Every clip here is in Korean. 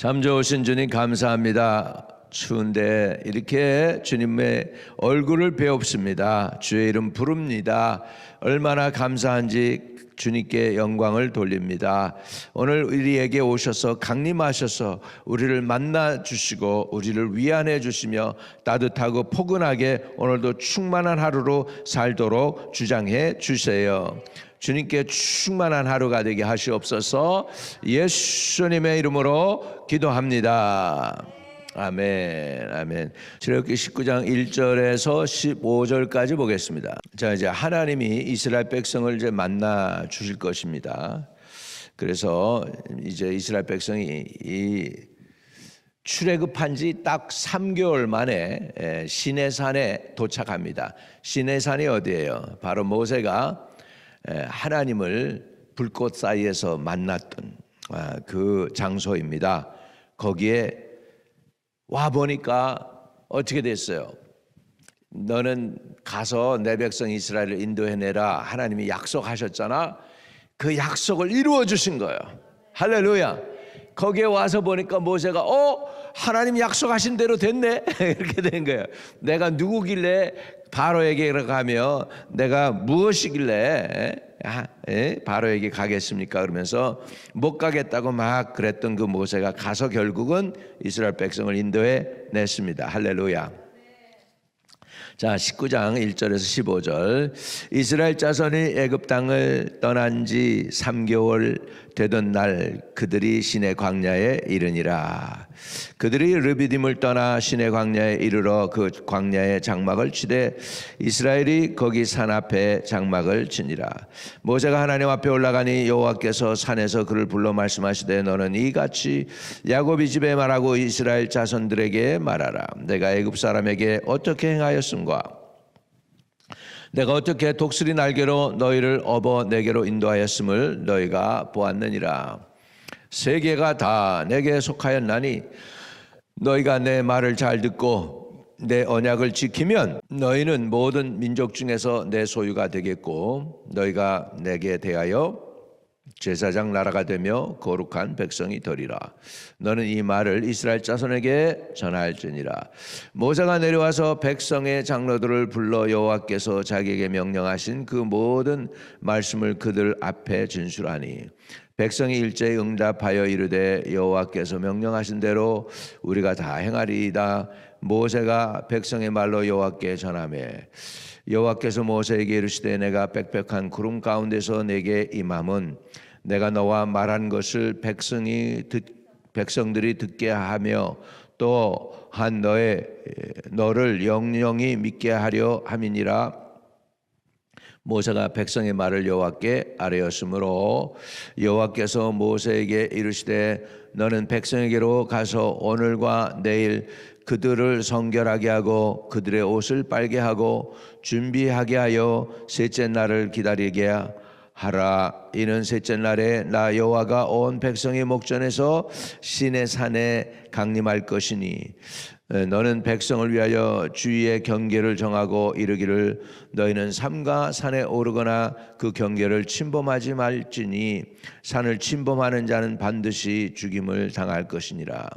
참 좋으신 주님 감사합니다. 추운데 이렇게 주님의 얼굴을 배웁습니다. 주의 이름 부릅니다. 얼마나 감사한지 주님께 영광을 돌립니다. 오늘 우리에게 오셔서 강림하셔서 우리를 만나 주시고 우리를 위안해 주시며 따뜻하고 포근하게 오늘도 충만한 하루로 살도록 주장해 주세요. 주님께 충만한 하루가 되게 하시옵소서. 예수님의 이름으로 기도합니다. 아멘, 아멘. 출애굽기 19장 1절에서 15절까지 보겠습니다. 자, 이제 하나님이 이스라엘 백성을 이제 만나 주실 것입니다. 그래서 이제 이스라엘 백성이 이 출애굽한 지 딱 3개월 만에 시내산에 도착합니다. 시내산이 어디예요? 바로 모세가 하나님을 불꽃 사이에서 만났던 그 장소입니다. 거기에 와 보니까 어떻게 됐어요? 너는 가서 내 백성 이스라엘을 인도해내라. 하나님이 약속하셨잖아. 그 약속을 이루어 주신 거예요. 할렐루야. 거기에 와서 보니까 모세가 하나님 약속하신 대로 됐네. 이렇게 된 거예요. 내가 누구길래 바로에게 가며 내가 무엇이길래 바로에게 가겠습니까? 그러면서 못 가겠다고 막 그랬던 그 모세가 가서 결국은 이스라엘 백성을 인도해 냈습니다. 할렐루야. 자, 19장 1절에서 15절. 이스라엘 자손이 애굽 땅을 떠난 지 3개월 되던 날 그들이 시내 광야에 이르니라. 그들이 르비딤을 떠나 시내 광야에 이르러 그 광야에 장막을 치되 이스라엘이 거기 산 앞에 장막을 치니라. 모세가 하나님 앞에 올라가니 여호와께서 산에서 그를 불러 말씀하시되 너는 이같이 야곱이 집에 말하고 이스라엘 자손들에게 말하라. 내가 애굽 사람에게 어떻게 행하였음과 내가 어떻게 독수리 날개로 너희를 업어 내게로 인도하였음을 너희가 보았느니라. 세계가 다 내게 속하였나니 너희가 내 말을 잘 듣고 내 언약을 지키면 너희는 모든 민족 중에서 내 소유가 되겠고 너희가 내게 대하여 제사장 나라가 되며 거룩한 백성이 되리라. 너는 이 말을 이스라엘 자손에게 전할지니라. 모세가 내려와서 백성의 장로들을 불러 여호와께서 자기에게 명령하신 그 모든 말씀을 그들 앞에 진술하니 백성이 일제히 응답하여 이르되 여호와께서 명령하신 대로 우리가 다 행하리이다. 모세가 백성의 말로 여호와께 전하매 여호와께서 모세에게 이르시되 내가 빽빽한 구름 가운데서 내게 임함은 내가 너와 말한 것을 백성들이 듣게 하며 또한 너를 영영히 믿게 하려 함이니라. 모세가 백성의 말을 여호와께 아뢰었으므로 여호와께서 모세에게 이르시되 너는 백성에게로 가서 오늘과 내일 그들을 성결하게 하고 그들의 옷을 빨게 하고 준비하게 하여 셋째 날을 기다리게 하라. 이는 셋째 날에 나 여호와가 온 백성의 목전에서 시내 산에 강림할 것이니 너는 백성을 위하여 주위의 경계를 정하고 이르기를 너희는 삼가 산에 오르거나 그 경계를 침범하지 말지니 산을 침범하는 자는 반드시 죽임을 당할 것이니라.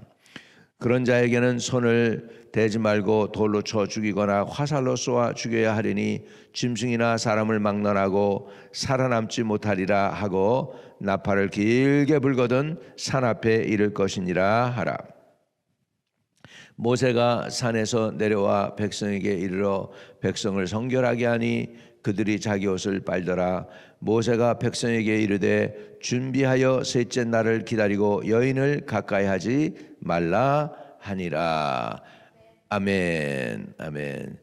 그런 자에게는 손을 대지 말고 돌로 쳐 죽이거나 화살로 쏘아 죽여야 하리니 짐승이나 사람을 막론하고 살아남지 못하리라 하고 나팔을 길게 불거든 산 앞에 이를 것이니라 하라. 모세가 산에서 내려와 백성에게 이르러 백성을 성결하게 하니 그들이 자기 옷을 빨더라. 모세가 백성에게 이르되 준비하여 셋째 날을 기다리고 여인을 가까이 하지 말라 하니라. 아멘, 아멘.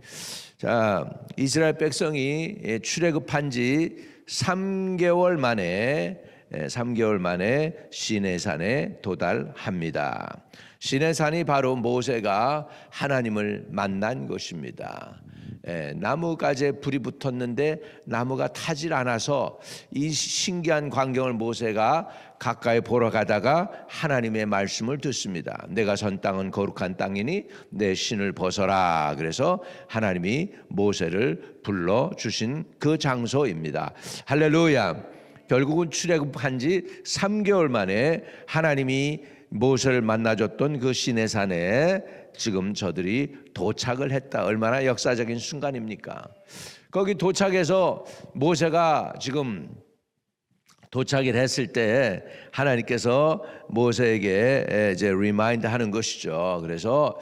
자, 이스라엘 백성이 출애굽한 지 3개월 만에 시내산에 도달합니다. 시내산이 바로 모세가 하나님을 만난 곳입니다. 나무가지에 불이 붙었는데 나무가 타질 않아서 이 신기한 광경을 모세가 가까이 보러 가다가 하나님의 말씀을 듣습니다. 내가 선 땅은 거룩한 땅이니 내 신을 벗어라. 그래서 하나님이 모세를 불러주신 그 장소입니다. 할렐루야. 결국은 출애굽한 지 3개월 만에 하나님이 모세를 만나줬던 그 시내산에 지금 저들이 도착을 했다. 얼마나 역사적인 순간입니까? 거기 도착해서 모세가 지금 도착을 했을 때 하나님께서 모세에게 이제 리마인드 하는 것이죠. 그래서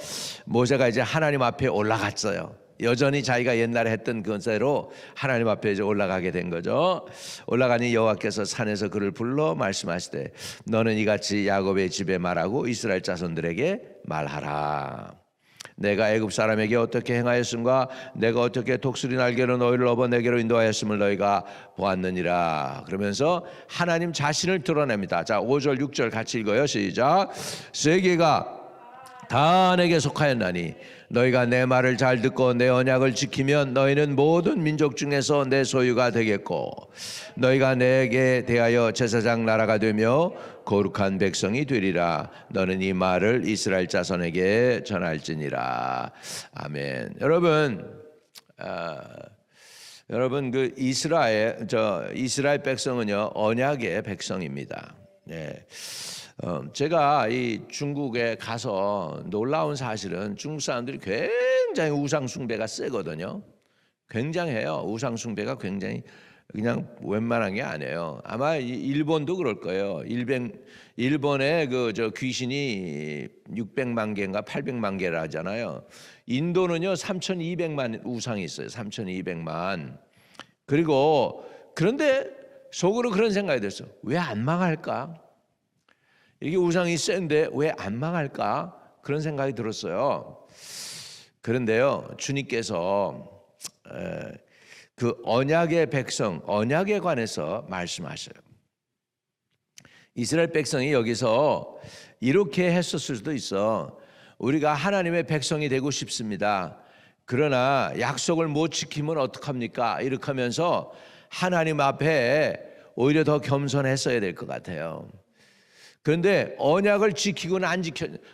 모세가 이제 하나님 앞에 올라갔어요. 여전히 자기가 옛날에 했던 그대로 하나님 앞에 이제 올라가게 된 거죠. 올라가니 여호와께서 산에서 그를 불러 말씀하시되 너는 이같이 야곱의 집에 말하고 이스라엘 자손들에게 말하라. 내가 애굽 사람에게 어떻게 행하였음과 내가 어떻게 독수리 날개로 너희를 업어 내게로 인도하였음을 너희가 보았느니라. 그러면서 하나님 자신을 드러냅니다. 자, 5절 6절 같이 읽어요. 시작. 세계가 다 내게 속하였나니 너희가 내 말을 잘 듣고 내 언약을 지키면 너희는 모든 민족 중에서 내 소유가 되겠고 너희가 내게 대하여 제사장 나라가 되며 거룩한 백성이 되리라. 너는 이 말을 이스라엘 자손에게 전할지니라. 아멘. 여러분 그 이스라엘 백성은요 언약의 백성입니다. 네. 제가 이 중국에 가서 놀라운 사실은 중국 사람들이 굉장히 우상 숭배가 세거든요. 굉장해요. 우상 숭배가 굉장히 그냥 웬만한 게 아니에요. 아마 일본도 그럴 거예요. 일본의 그 귀신이 600만 개인가 800만 개라 하잖아요. 인도는요 3,200만 우상이 있어요. 3,200만. 그런데 속으로 그런 생각이 들었어요. 왜 안 망할까? 이게 우상이 센데 왜 안 망할까? 그런 생각이 들었어요. 그런데요, 주님께서 그 언약의 백성, 언약에 관해서 말씀하셔요. 이스라엘 백성이 여기서 이렇게 했었을 수도 있어. 우리가 하나님의 백성이 되고 싶습니다. 그러나 약속을 못 지키면 어떡합니까? 이렇게 하면서 하나님 앞에 오히려 더 겸손했어야 될 것 같아요. 그런데 언약을 지키고는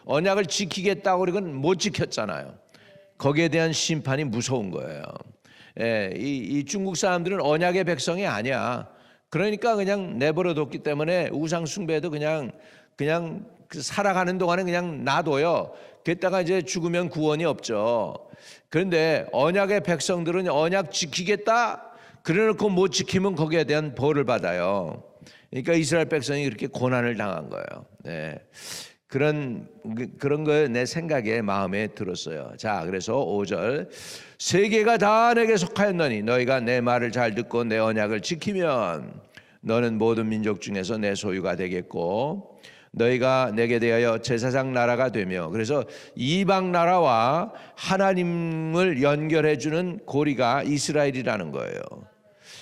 언약을 지키겠다고 그러고는 못 지켰잖아요. 거기에 대한 심판이 무서운 거예요. 이 중국 사람들은 언약의 백성이 아니야. 그러니까 그냥 내버려 뒀기 때문에 우상 숭배도 그냥 살아가는 동안에 그냥 놔둬요. 그랬다가 이제 죽으면 구원이 없죠. 그런데 언약의 백성들은 언약 지키겠다 그래놓고 못 지키면 거기에 대한 벌을 받아요. 그러니까 이스라엘 백성이 그렇게 고난을 당한 거예요. 네. 그런 거 내 생각에 마음에 들었어요. 자, 그래서 5절 세계가 다 내게 속하였노니 너희가 내 말을 잘 듣고 내 언약을 지키면 너는 모든 민족 중에서 내 소유가 되겠고 너희가 내게 대하여 제사장 나라가 되며 그래서 이방 나라와 하나님을 연결해 주는 고리가 이스라엘이라는 거예요.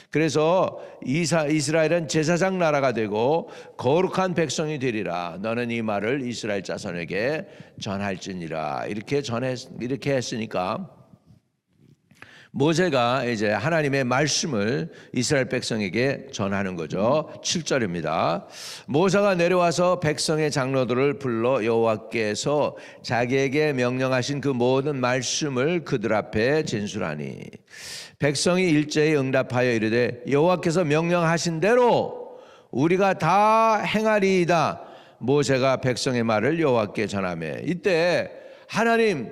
그래서 이스라엘은 제사장 나라가 되고 거룩한 백성이 되리라. 너는 이 말을 이스라엘 자손에게 전할지니라. 이렇게 했으니까 모세가 이제 하나님의 말씀을 이스라엘 백성에게 전하는 거죠. 7절입니다. 모세가 내려와서 백성의 장로들을 불러 여호와께서 자기에게 명령하신 그 모든 말씀을 그들 앞에 진술하니 백성이 일제히 응답하여 이르되 여호와께서 명령하신 대로 우리가 다 행하리이다. 모세가 백성의 말을 여호와께 전하매 이때 하나님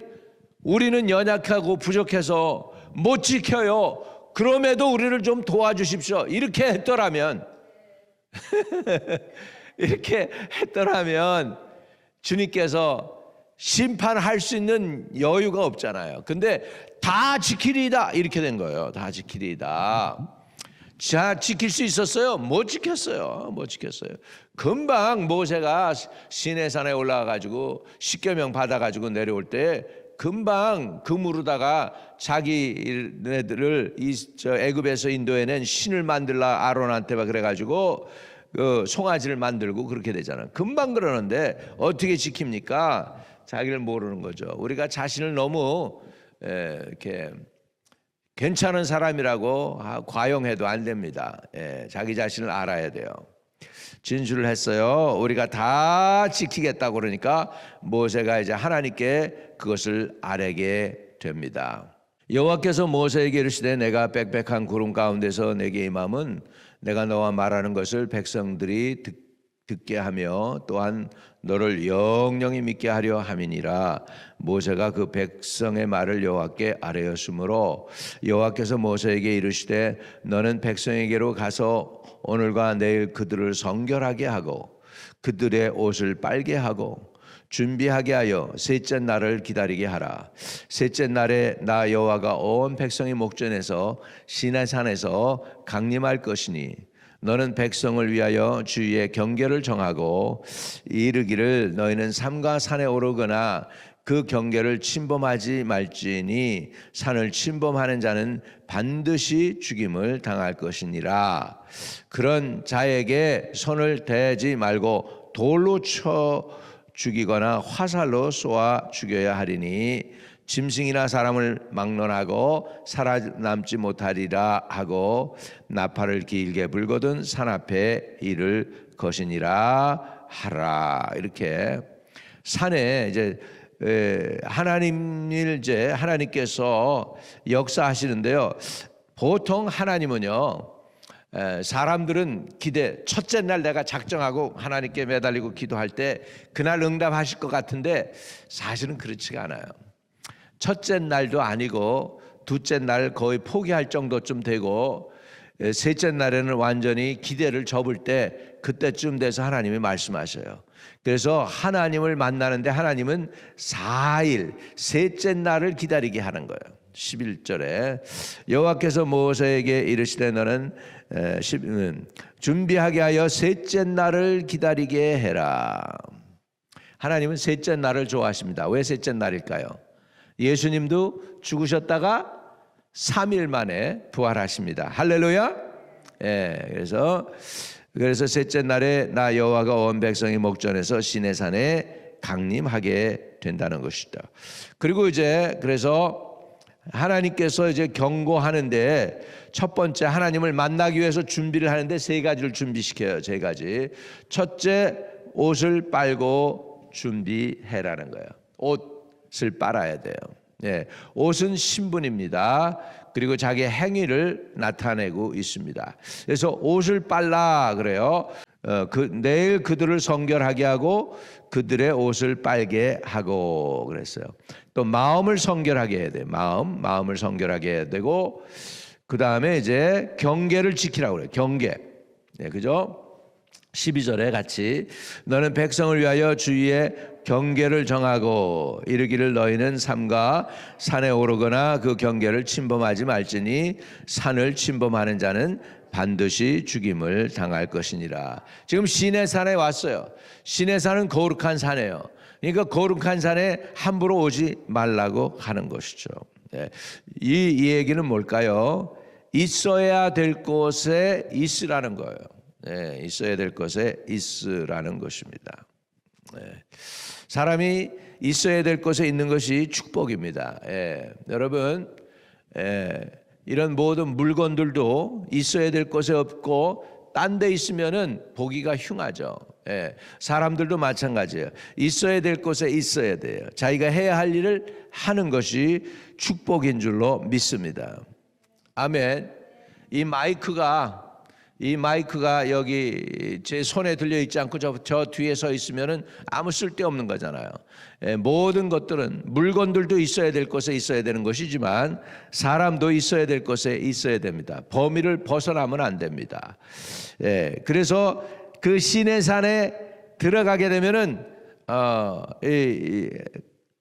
우리는 연약하고 부족해서 못 지켜요. 그럼에도 우리를 좀 도와주십시오. 이렇게 했더라면 주님께서 심판할 수 있는 여유가 없잖아요. 근데 다 지키리이다 이렇게 된 거예요. 다 지키리이다. 자, 지킬 수 있었어요? 못 지켰어요. 금방 모세가 시내산에 올라가가지고 십계명 받아가지고 내려올 때 금방 그물에다가 자기네들을 애굽에서 인도해낸 신을 만들라 아론한테 그래가지고 그 송아지를 만들고 그렇게 되잖아요. 금방 그러는데 어떻게 지킵니까? 자기를 모르는 거죠. 우리가 자신을 너무 이렇게 괜찮은 사람이라고 과용해도 안 됩니다. 자기 자신을 알아야 돼요. 진술을 했어요. 우리가 다 지키겠다고 그러니까 모세가 이제 하나님께 그것을 아뢰게 됩니다. 여호와께서 모세에게 이르시되 내가 빽빽한 구름 가운데서 내게 임함은 내가 너와 말하는 것을 백성들이 듣게 하며 또한 너를 영영히 믿게 하려 함이니라. 모세가 그 백성의 말을 여호와께 아뢰었으므로 여호와께서 모세에게 이르시되 너는 백성에게로 가서 오늘과 내일 그들을 성결하게 하고 그들의 옷을 빨게 하고 준비하게 하여 셋째 날을 기다리게 하라. 셋째 날에 나 여호와가 온 백성의 목전에서 시내산에서 강림할 것이니 너는 백성을 위하여 주위에 경계를 정하고 이르기를 너희는 삼가 산에 오르거나 그 경계를 침범하지 말지니 산을 침범하는 자는 반드시 죽임을 당할 것이니라. 그런 자에게 손을 대지 말고 돌로 쳐 죽이거나 화살로 쏘아 죽여야 하리니 짐승이나 사람을 막론하고 살아남지 못하리라 하고 나팔을 길게 불거든 산 앞에 이를 것이니라 하라. 이렇게 산에 이제 하나님께서 역사하시는데요. 보통 하나님은요, 사람들은 첫째 날 내가 작정하고 하나님께 매달리고 기도할 때 그날 응답하실 것 같은데 사실은 그렇지가 않아요. 첫째 날도 아니고 둘째 날 거의 포기할 정도쯤 되고 셋째 날에는 완전히 기대를 접을 때 그때쯤 돼서 하나님이 말씀하셔요. 그래서 하나님을 만나는데 하나님은 4일 셋째 날을 기다리게 하는 거예요. 11절에 여호와께서 모세에게 이르시되 너는 준비하게 하여 셋째 날을 기다리게 해라. 하나님은 셋째 날을 좋아하십니다. 왜 셋째 날일까요? 예수님도 죽으셨다가 3일 만에 부활하십니다. 할렐루야. 그래서 셋째 날에 나 여호와가 온 백성의 목전에서 시내산에 강림하게 된다는 것이다. 그리고 그래서 하나님께서 경고하는데 첫 번째 하나님을 만나기 위해서 준비를 하는데 세 가지를 준비시켜요. 세 가지. 첫째, 옷을 빨고 준비해라는 거예요. 옷을 빨아야 돼요. 옷은 신분입니다. 그리고 자기 행위를 나타내고 있습니다. 그래서 옷을 빨라 그래요. 내일 그들을 성결하게 하고 그들의 옷을 빨게 하고 그랬어요. 또 마음을 성결하게 해야 돼요. 마음을 성결하게 해야 되고 그 다음에 경계를 지키라고 그래요. 경계. 그죠? 12절에 같이 너는 백성을 위하여 주위에 경계를 정하고 이르기를 너희는 삼가 산에 오르거나 그 경계를 침범하지 말지니 산을 침범하는 자는 반드시 죽임을 당할 것이니라. 지금 시내산에 왔어요. 시내산은 거룩한 산이에요. 그러니까 거룩한 산에 함부로 오지 말라고 하는 것이죠. 이 얘기는 뭘까요? 있어야 될 곳에 있으라는 거예요. 있어야 될 것에 있으라는 것입니다. 사람이 있어야 될 곳에 있는 것이 축복입니다. 여러분, 이런 모든 물건들도 있어야 될 곳에 없고 딴 데 있으면은 보기가 흉하죠. 사람들도 마찬가지예요. 있어야 될 곳에 있어야 돼요. 자기가 해야 할 일을 하는 것이 축복인 줄로 믿습니다. 아멘. 이 마이크가 여기 제 손에 들려 있지 않고 저 뒤에 서 있으면은 아무 쓸데없는 거잖아요. 모든 것들은 물건들도 있어야 될 곳에 있어야 되는 것이지만 사람도 있어야 될 곳에 있어야 됩니다. 범위를 벗어나면 안 됩니다. 그래서 그 시내산에 들어가게 되면은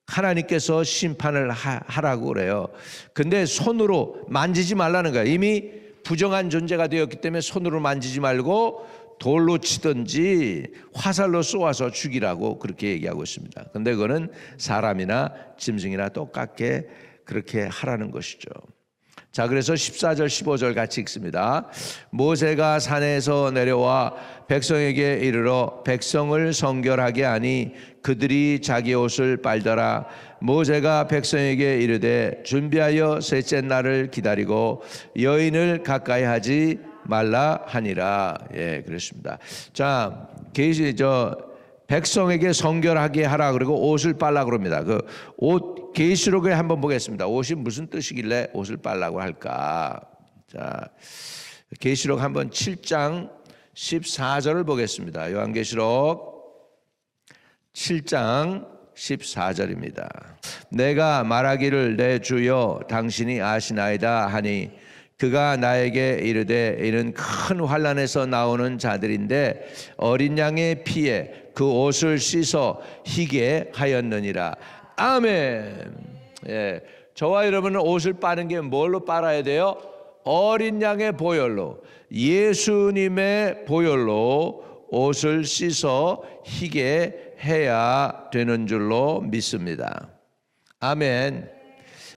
하나님께서 심판을 하라고 그래요. 근데 손으로 만지지 말라는 거예요. 이미 부정한 존재가 되었기 때문에 손으로 만지지 말고 돌로 치든지 화살로 쏘아서 죽이라고 그렇게 얘기하고 있습니다. 근데 그거는 사람이나 짐승이나 똑같게 그렇게 하라는 것이죠. 자, 그래서 14절 15절 같이 읽습니다. 모세가 산에서 내려와 백성에게 이르러 백성을 성결하게 하니 그들이 자기 옷을 빨더라. 모세가 백성에게 이르되 준비하여 셋째 날을 기다리고 여인을 가까이 하지 말라 하니라. 그렇습니다. 자, 백성에게 성결하게 하라 그리고 옷을 빨라 그럽니다. 그 옷 계시록에 한번 보겠습니다. 옷이 무슨 뜻이길래 옷을 빨라고 할까? 자, 계시록 한번 7장 14절을 보겠습니다. 요한계시록 7장 14절입니다. 내가 말하기를 내 주여 당신이 아시나이다 하니 그가 나에게 이르되 이는 큰 환난에서 나오는 자들인데 어린 양의 피에 그 옷을 씻어 희게 하였느니라. 아멘. 예, 저와 여러분은 옷을 빠는 게 뭘로 빨아야 돼요? 어린 양의 보혈로, 예수님의 보혈로 옷을 씻어 희게 해야 되는 줄로 믿습니다. 아멘.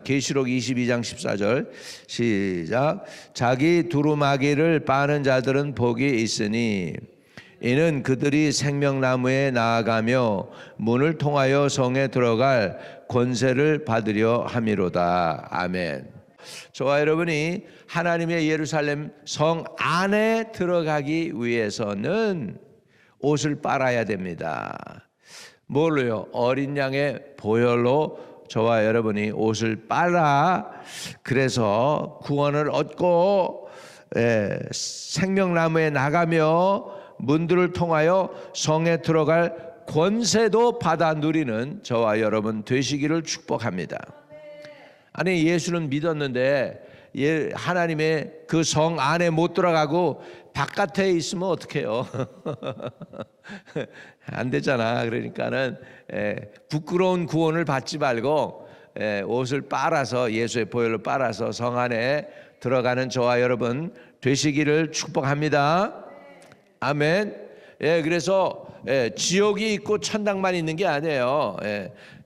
계시록 22장 14절 시작. 자기 두루마기를 빠는 자들은 복이 있으니 이는 그들이 생명나무에 나아가며 문을 통하여 성에 들어갈 권세를 받으려 함이로다. 아멘. 저와 여러분이 하나님의 예루살렘 성 안에 들어가기 위해서는 옷을 빨아야 됩니다. 뭘로요? 어린 양의 보혈로 저와 여러분이 옷을 빨아 그래서 구원을 얻고 생명나무에 나가며 문들을 통하여 성에 들어갈 권세도 받아 누리는 저와 여러분 되시기를 축복합니다. 아니 예수는 믿었는데 하나님의 그 성 안에 못 들어가고 바깥에 있으면 어떡해요? 안 되잖아. 그러니까는 부끄러운 구원을 받지 말고 옷을 빨아서 예수의 보혈로 빨아서 성 안에 들어가는 저와 여러분 되시기를 축복합니다. 아멘. 그래서 지옥이 있고 천당만 있는 게 아니에요.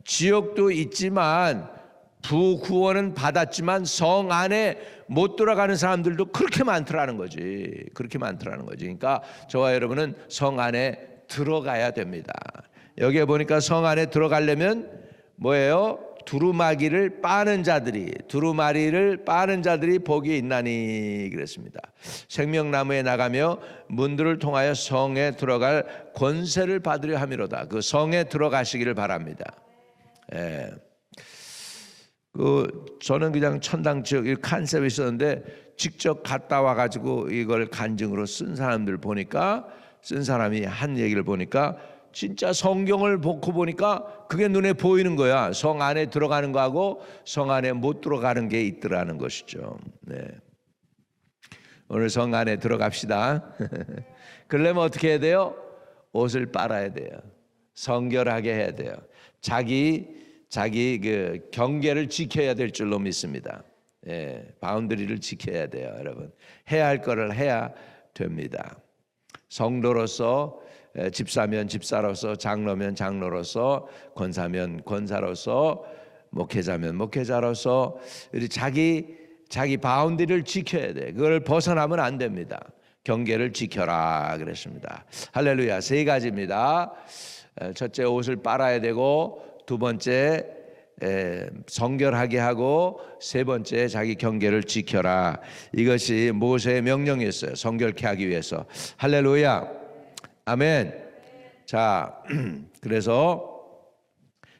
지옥도 있지만 부구원은 받았지만 성 안에 못 들어가는 사람들도 그렇게 많더라는 거지. 그렇게 많더라는 거지. 그러니까 저와 여러분은 성 안에 들어가야 됩니다. 여기에 보니까 성 안에 들어가려면 뭐예요? 두루마리를 빠는 자들이 복이 있나니 그랬습니다. 생명나무에 나가며 문들을 통하여 성에 들어갈 권세를 받으려 함이로다. 그 성에 들어가시기를 바랍니다. 저는 그냥 천당 지역 이 컨셉이 있었는데 직접 갔다 와가지고 이걸 간증으로 쓴 사람들 보니까 쓴 사람이 한 얘기를 보니까 진짜 성경을 보고 보니까 그게 눈에 보이는 거야. 성 안에 들어가는 거하고 성 안에 못 들어가는 게 있더라는 것이죠. 오늘 성 안에 들어갑시다. 그러려면 어떻게 해야 돼요? 옷을 빨아야 돼요. 성결하게 해야 돼요. 자기 그 경계를 지켜야 될 줄로 믿습니다. 바운더리를 지켜야 돼요, 여러분. 해야 할 거를 해야 됩니다. 성도로서, 집사면 집사로서, 장로면 장로로서, 권사면 권사로서, 목회자면 목회자로서 자기 바운더리를 지켜야 돼. 그걸 벗어나면 안 됩니다. 경계를 지켜라 그랬습니다. 할렐루야. 3가지입니다. 첫째, 옷을 빨아야 되고, 두 번째 성결하게 하고, 세 번째 자기 경계를 지켜라. 이것이 모세의 명령이었어요. 성결케 하기 위해서. 할렐루야. 아멘. 자, 그래서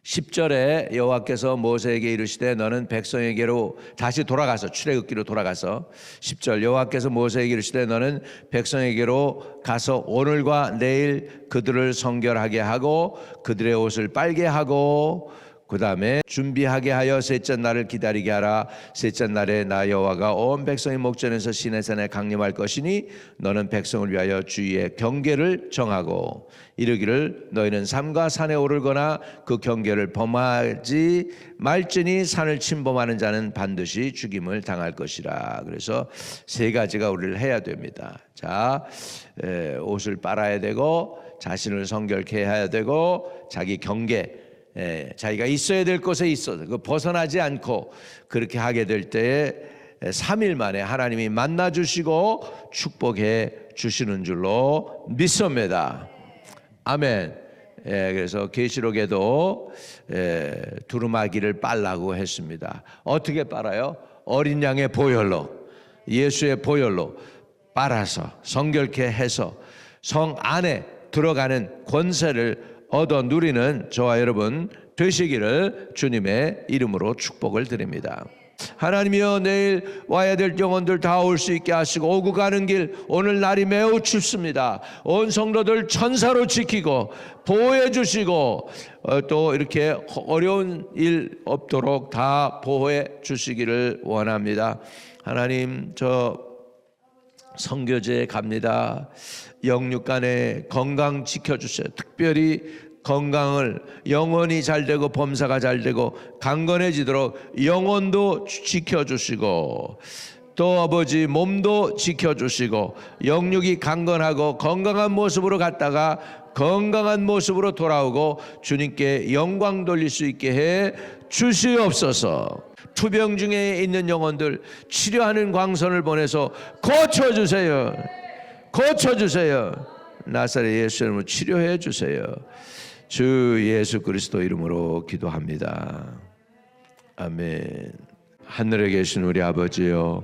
10절에 여호와께서 모세에게 이르시되 너는 백성에게로 다시 돌아가서 출애굽기로 돌아가서 10절 여호와께서 모세에게 이르시되 너는 백성에게로 가서 오늘과 내일 그들을 성결하게 하고 그들의 옷을 빨게 하고 그 다음에 준비하게 하여 셋째 날을 기다리게 하라. 셋째 날에 나 여호와가 온 백성의 목전에서 시내산에 강림할 것이니 너는 백성을 위하여 주위의 경계를 정하고 이르기를 너희는 삼가 산에 오르거나 그 경계를 범하지 말지니 산을 침범하는 자는 반드시 죽임을 당할 것이라. 그래서 3가지가 우리를 해야 됩니다. 자, 옷을 빨아야 되고 자신을 성결케 해야 되고 자기 경계 자기가 있어야 될 곳에 있어서 그 벗어나지 않고 그렇게 하게 될 때에 3일 만에 하나님이 만나 주시고 축복해 주시는 줄로 믿습니다. 아멘. 그래서 계시록에도 두루마기를 빨라고 했습니다. 어떻게 빨아요? 어린 양의 보혈로, 예수의 보혈로 빨아서 성결케 해서 성 안에 들어가는 권세를 얻어 누리는 저와 여러분 되시기를 주님의 이름으로 축복을 드립니다. 하나님이여, 내일 와야 될 영혼들 다 올 수 있게 하시고, 오고 가는 길 오늘 날이 매우 춥습니다. 온 성도들 천사로 지키고 보호해 주시고, 또 이렇게 어려운 일 없도록 다 보호해 주시기를 원합니다. 하나님, 저 선교제에 갑니다. 영육간에 건강 지켜주세요. 특별히 건강을, 영혼이 잘 되고 범사가 잘 되고 강건해지도록 영혼도 지켜주시고, 또 아버지 몸도 지켜주시고, 영육이 강건하고 건강한 모습으로 갔다가 건강한 모습으로 돌아오고 주님께 영광 돌릴 수 있게 해 주시옵소서. 투병 중에 있는 영혼들 치료하는 광선을 보내서 고쳐주세요. 고쳐주세요. 나사렛 예수 이름으로 치료해 주세요. 주 예수 그리스도 이름으로 기도합니다. 아멘. 하늘에 계신 우리 아버지여,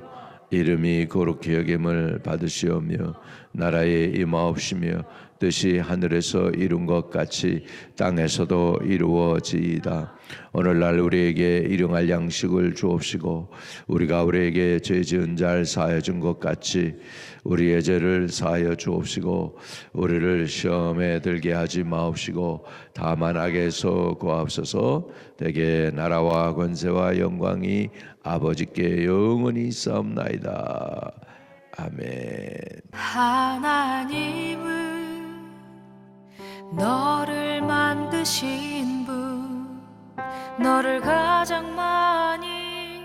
이름이 거룩히 여김을 받으시오며 나라에 임하옵시며 뜻이 하늘에서 이룬 것 같이 땅에서도 이루어지이다. 오늘날 우리에게 일용할 양식을 주옵시고, 우리가 우리에게 죄 지은 자를 사하여 준 것 같이 우리의 죄를 사하여 주옵시고, 우리를 시험에 들게 하지 마옵시고 다만 악에서 구하옵소서. 대개 나라와 권세와 영광이 아버지께 영원히 있사옵나이다. 아멘. 하나님은 너를 만드신 분, 너를 가장 많이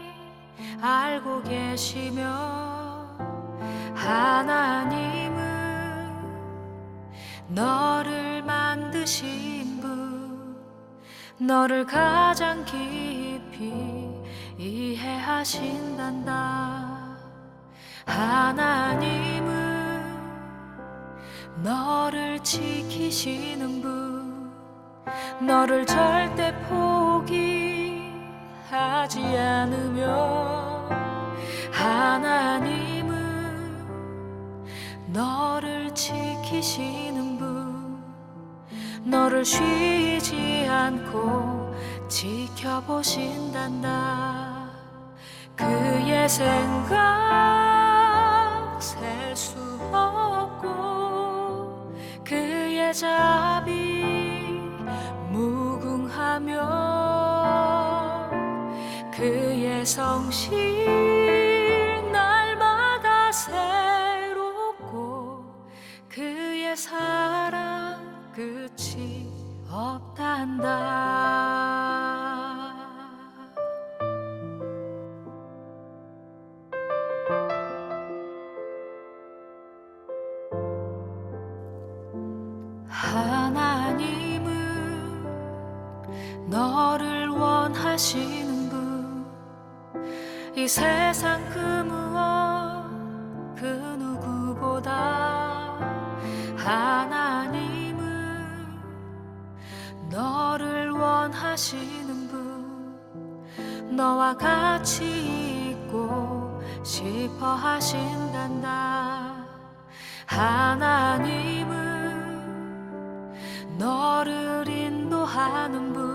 알고 계시며, 하나님은 너를 만드신 분, 너를 가장 깊이 이해하신단다. 하나님은 너를 지키시는 분, 너를 절대 포기하지 않으며, 하나님은 너를 지키시는 분, 너를 쉬지 않고 지켜보신단다. 그의 생각 셀 수 없고 그의 자비 무궁하며, 그의 성실 날마다 새롭고 그의 사랑 끝이 없단다. 하나님은 너를 원하시는 분, 이 세상 그 무엇 그 누구보다 하나님은 너를 원하시는 분, 너와 같이 있고 싶어 하신단다. 하나님은 너를 인도하는 분,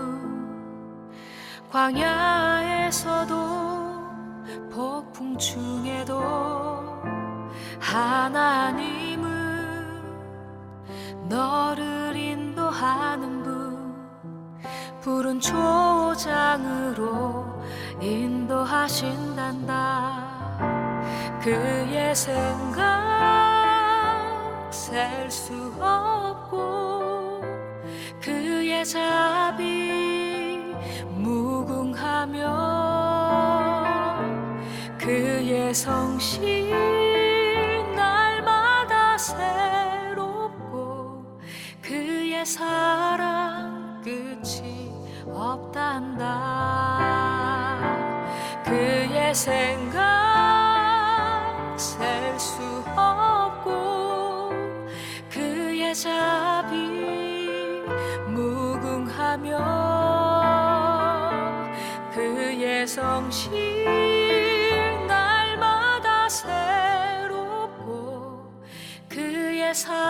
광야에서도 폭풍 중에도 하나님은 너를 인도하는 분, 푸른 초장으로 인도하신단다. 그의 생각 셀 수 없고 그의 자비 무궁하며, 그의 성실 날마다 새롭고 그의 사랑 끝이 없단다. 그의 생각 셀 수 없고 그의 자비 무궁하며, 그의 성실 날마다 새롭고 그의 사랑